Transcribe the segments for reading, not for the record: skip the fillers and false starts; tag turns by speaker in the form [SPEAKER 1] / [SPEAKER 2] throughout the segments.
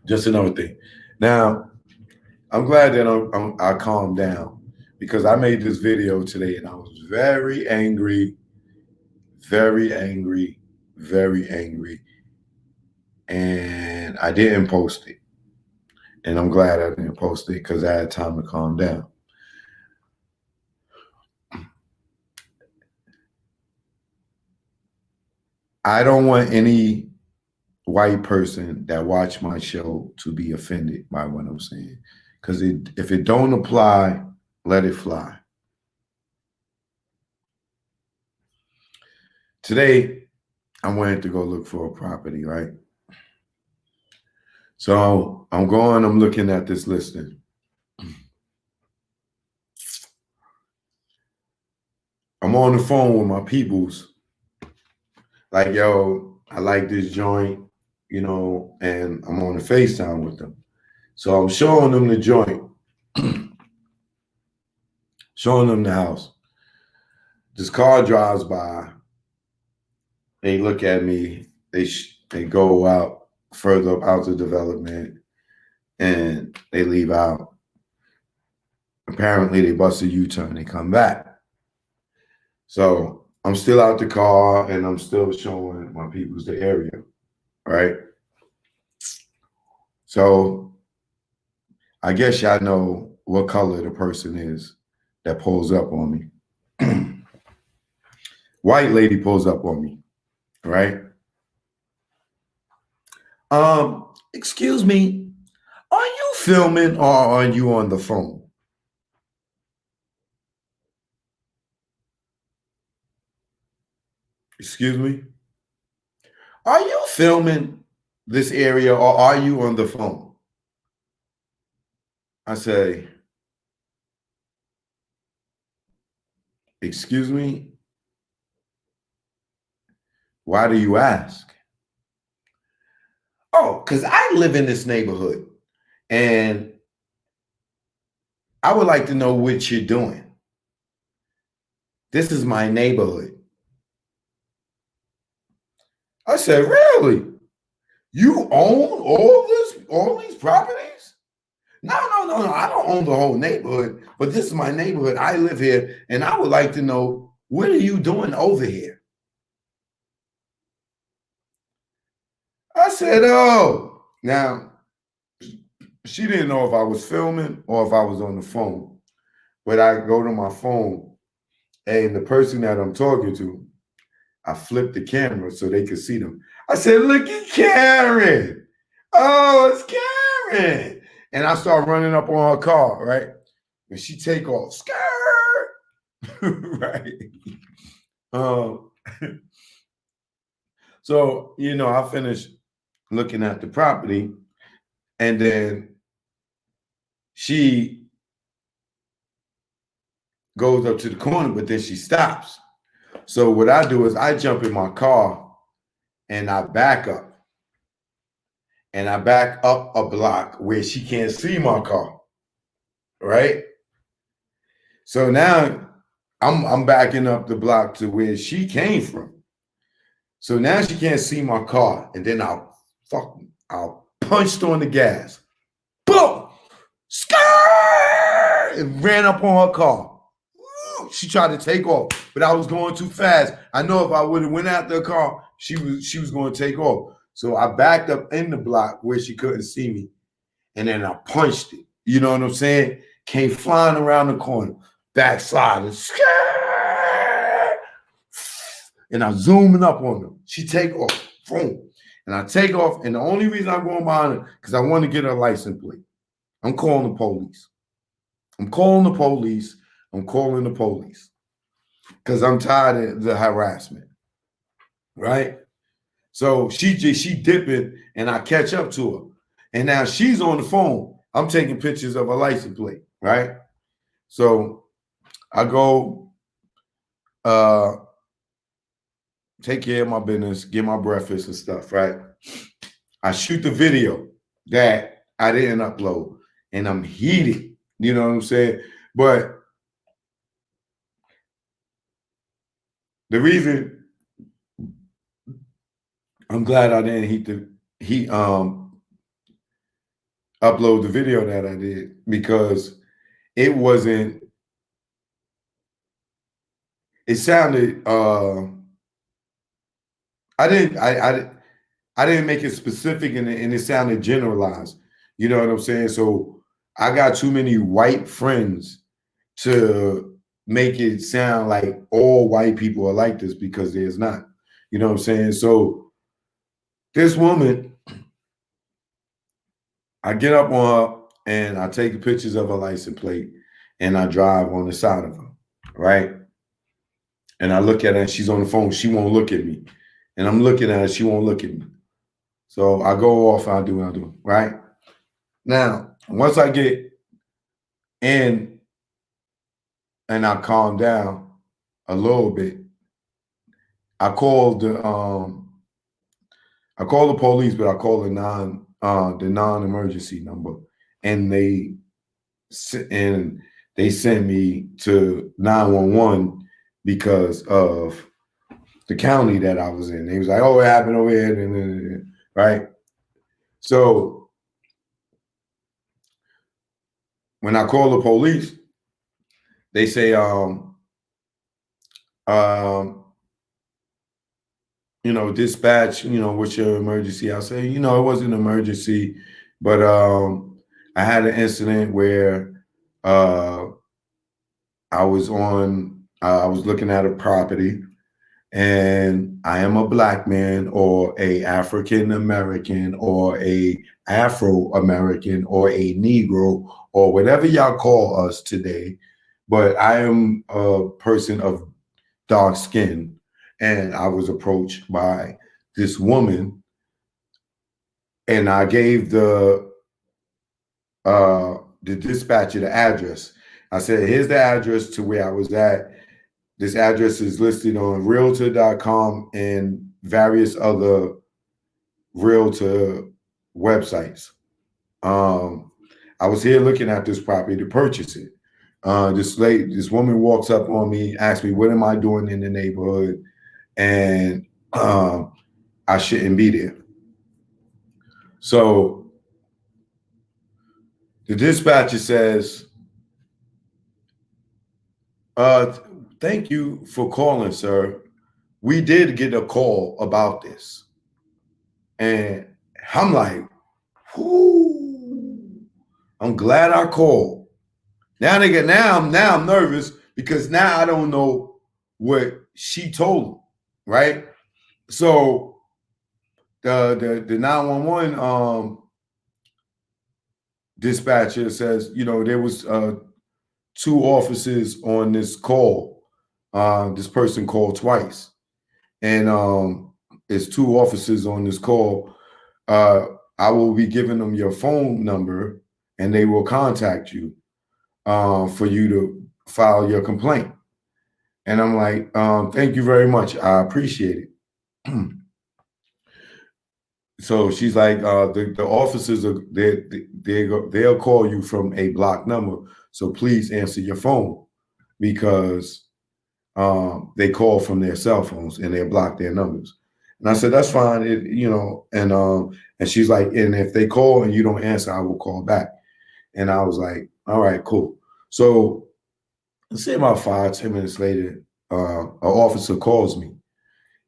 [SPEAKER 1] Just another thing. Now, I'm glad that I calmed down because I made this video today and I was very angry, very angry, very angry, and I didn't post it. And I'm glad I didn't post it because I had time to calm down. I don't want any white person that watch my show to be offended by what I'm saying. Because if it don't apply, let it fly. Today, I wanted to go look for a property, right? So I'm looking at this listing. I'm on the phone with my peoples. Like, yo, I like this joint, and I'm on the FaceTime with them. So I'm showing them the joint, showing them the house. This car drives by. They look at me. They go out further up out the development, and they leave out. Apparently, they bust a U-turn. They come back. So I'm still out the car, and I'm still showing my peoples the area, right? So I guess y'all know what color the person is that pulls up on me. White lady pulls up on me, right? Excuse me, are you filming or are you on the phone? Excuse me? Are you filming this area or are you on the phone? I say, excuse me? Why do you ask? Oh, because I live in this neighborhood and I would like to know what you're doing. This is my neighborhood. I said, really? You own all these properties? No. I don't own the whole neighborhood, but this is my neighborhood. I live here, and I would like to know, what are you doing over here? I said, oh. Now, she didn't know if I was filming or if I was on the phone. But I go to my phone, and the person that I'm talking to, I flipped the camera so they could see them. I said, look at Karen. Oh, it's Karen. And I start running up on her car, right? And she take off, skirt, right? Um, so, I finished looking at the property, and then she goes up to the corner, but then she stops. So what I do is I jump in my car and I back up. And I back up a block where she can't see my car, right? So now I'm backing up the block to where she came from. So now she can't see my car, and then I'll punched on the gas. Boom! Skirt! And ran up on her car. She tried to take off, but I was going too fast. I know if I would have went out the car, she was going to take off. So I backed up in the block where she couldn't see me, and then I punched it. You know what I'm saying? Came flying around the corner, backsliding, and I'm zooming up on her. She take off, boom, and I take off. And the only reason I'm going behind her because I want to get her license plate. I'm calling the police. I'm calling the police. I'm calling the police because I'm tired of the harassment, right? So she dipping, and I catch up to her, and now she's on the phone. I'm taking pictures of her license plate, right? So I go take care of my business, get my breakfast and stuff, right? I shoot the video that I didn't upload, and I'm heated. You know what I'm saying? But the reason I'm glad I didn't upload the video that I did because it wasn't. It sounded. I didn't. I didn't make it specific, and it sounded generalized. You know what I'm saying? So I got too many white friends to make it sound like all white people are like this because there's not. You know what I'm saying? So this woman, I get up on her and I take pictures of her license plate and I drive on the side of her, right? And I look at her and she's on the phone. She won't look at me. And I'm looking at her, she won't look at me. So I go off, I do what I do, right? Now, once I get in and I calm down a little bit, I called the police, but I called the non-emergency number, and they sent me to 911 because of the county that I was in. They was like, "Oh, it happened over here," right? So when I call the police, they say, dispatch, what's your emergency? I say, it wasn't an emergency, but I had an incident where I was looking at a property, and I am a black man or a African American or a Afro American or a Negro or whatever y'all call us today, but I am a person of dark skin, and I was approached by this woman, and I gave the dispatcher the address. I said, "Here's the address to where I was at. This address is listed on realtor.com and various other realtor websites. I was here looking at this property to purchase it. This woman walks up on me, asks me, what am I doing in the neighborhood? And I shouldn't be there. So the dispatcher says, thank you for calling, sir. We did get a call about this. And I'm like, whoo, I'm glad I called. Now I'm nervous because now I don't know what she told him, right? So the 911 dispatcher says, there was two officers on this call. This person called twice, and it's two officers on this call. I will be giving them your phone number, and they will contact you for you to file your complaint. And I'm like, thank you very much. I appreciate it. So she's like, the officers they'll call you from a blocked number. So please answer your phone because they call from their cell phones and they block their numbers. And I said, that's fine. And she's like, and if they call and you don't answer, I will call back. And I was like, all right, cool. So let's say about 5-10 minutes later, an officer calls me.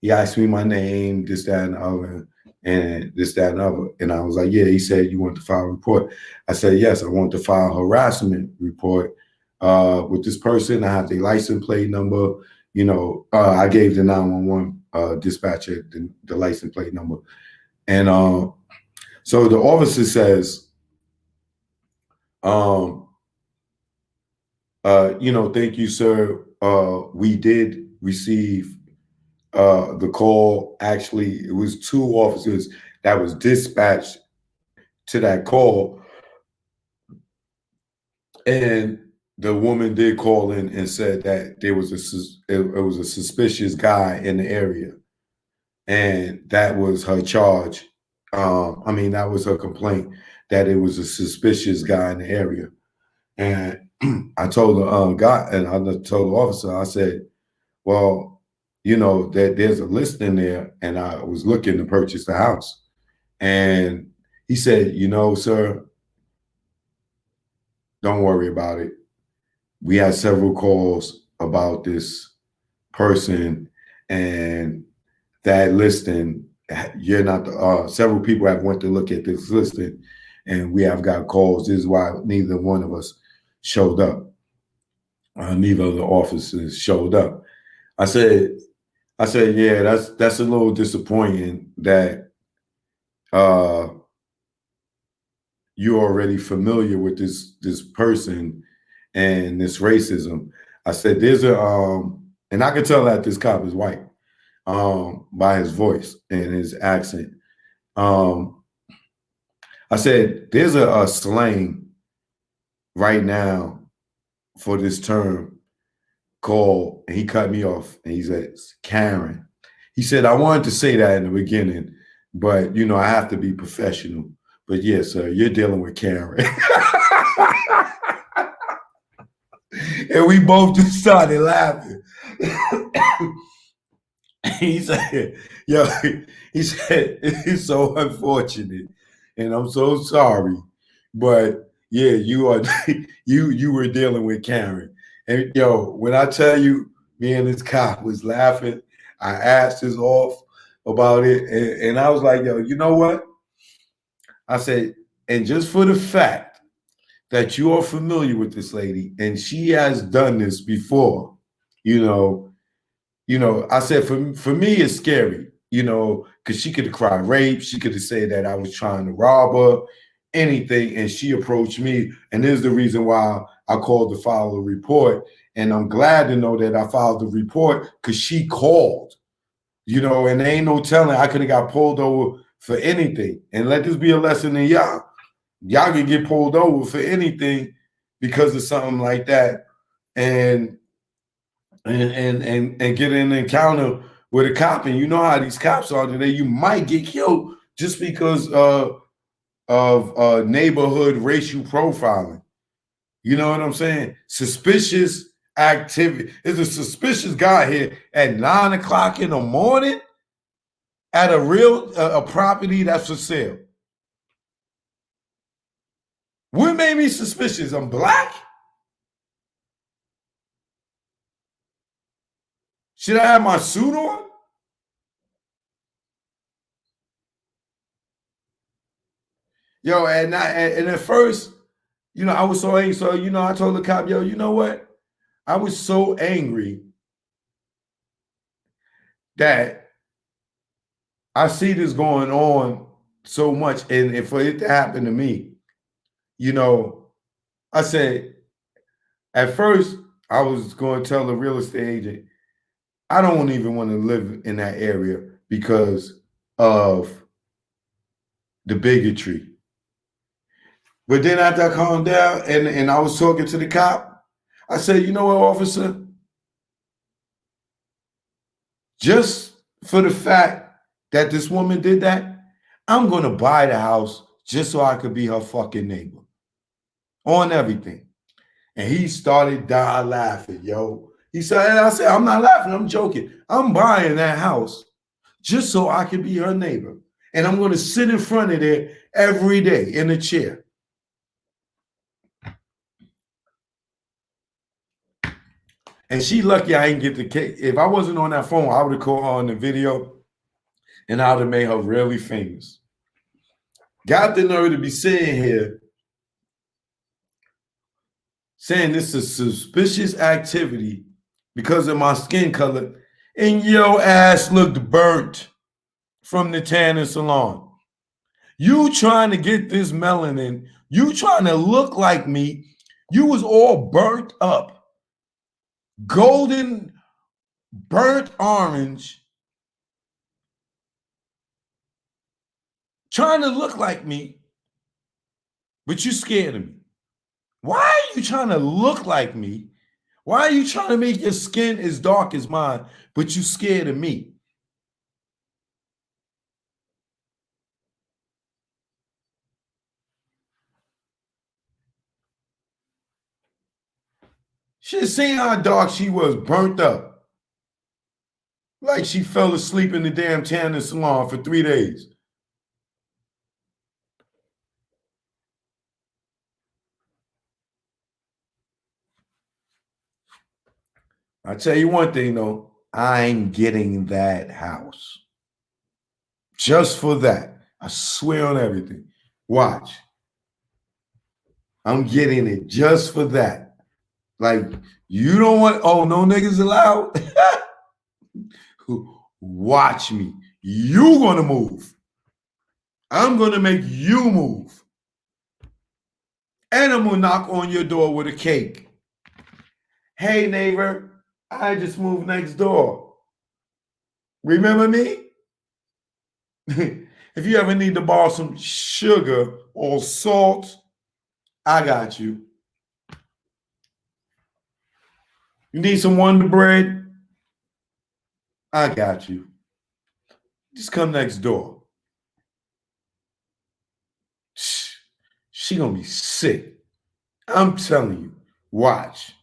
[SPEAKER 1] He asked me my name, this, that, and the other, and this, that, and the other. And I was like, yeah. He said, you want to file a report? I said, yes, I want to file a harassment report with this person. I have the license plate number. I gave the 911 dispatcher the license plate number. And so the officer says, thank you, sir. We did receive the call. Actually, it was two officers that was dispatched to that call. And the woman did call in and said that it was a suspicious guy in the area. And that was her charge. That was her complaint, that it was a suspicious guy in the area. And I told the guy, and I told the officer, I said, well, that there's a list in there, and I was looking to purchase the house. And he said, sir, Don't worry about it. We had several calls about this person and that listing. You're not the, several people have went to look at this listing and we have got calls. This is why neither one of us showed up. Neither of the officers showed up. I said, yeah, that's a little disappointing that you're already familiar with this person and this racism. I said, there's a and I can tell that this cop is white by his voice and his accent. I said, there's a slang right now for this term called, and he cut me off and he said, Karen. He said, I wanted to say that in the beginning, but you know, I have to be professional. But yes, sir, you're dealing with Karen. And we both just started laughing. He said, yo, he said, it's so unfortunate. And I'm so sorry. But yeah, you are you were dealing with Karen. And yo, when I tell you, me and this cop was laughing, I asked his off about it, and I was like, yo, you know what? I said, and just for the fact that you are familiar with this lady and she has done this before, you know, I said for me it's scary, you know, because she could have cried rape, she could have said that I was trying to rob her, anything, and she approached me, and this is the reason why I called to file a report, and I'm glad to know that I filed the report because she called, you know, and there ain't no telling I could have got pulled over for anything, and let this be a lesson to y'all. Y'all can get pulled over for anything because of something like that, and get in an encounter with a cop, and you know how these cops are today. You might get killed just because of neighborhood racial profiling. You know what I'm saying? Suspicious activity. There's a suspicious guy here at 9 o'clock in the morning at a real a property that's for sale. What made me suspicious? I'm black? Should I have my suit on? Yo, and at first, you know, I was so angry. So, you know, I told the cop, yo, you know what? I was so angry that I see this going on so much. And for it to happen to me, you know, I said, at first, I was going to tell the real estate agent, I don't even want to live in that area because of the bigotry. But then after I calmed down and I was talking to the cop, I said, you know what, officer? Just for the fact that this woman did that, I'm going to buy the house just so I could be her fucking neighbor on everything. And he started dying laughing, yo. He said, and I said, I'm not laughing, I'm joking. I'm buying that house just so I can be her neighbor. And I'm going to sit in front of there every day in a chair. And she lucky I didn't get the cake. If I wasn't on that phone, I would have called her on the video and I would have made her really famous. Got the nerve to be sitting here saying this is suspicious activity because of my skin color, and your ass looked burnt from the tanning salon. You trying to get this melanin, you trying to look like me, you was all burnt up, golden, burnt orange, trying to look like me, but you scared of me. Why are you trying to look like me? Why are you trying to make your skin as dark as mine, but you scared of me? Should have seen how dark she was, burnt up. Like she fell asleep in the damn tanning salon for 3 days. I tell you one thing though, I'm getting that house. Just for that. I swear on everything. Watch. I'm getting it just for that. Like, you don't want, oh, no niggas allowed? Watch me. You gonna move. I'm gonna make you move. And I'm gonna knock on your door with a cake. Hey neighbor, I just moved next door. Remember me? If you ever need to borrow some sugar or salt, I got you. You need some Wonder Bread? I got you. Just come next door. She gonna be sick. I'm telling you. Watch.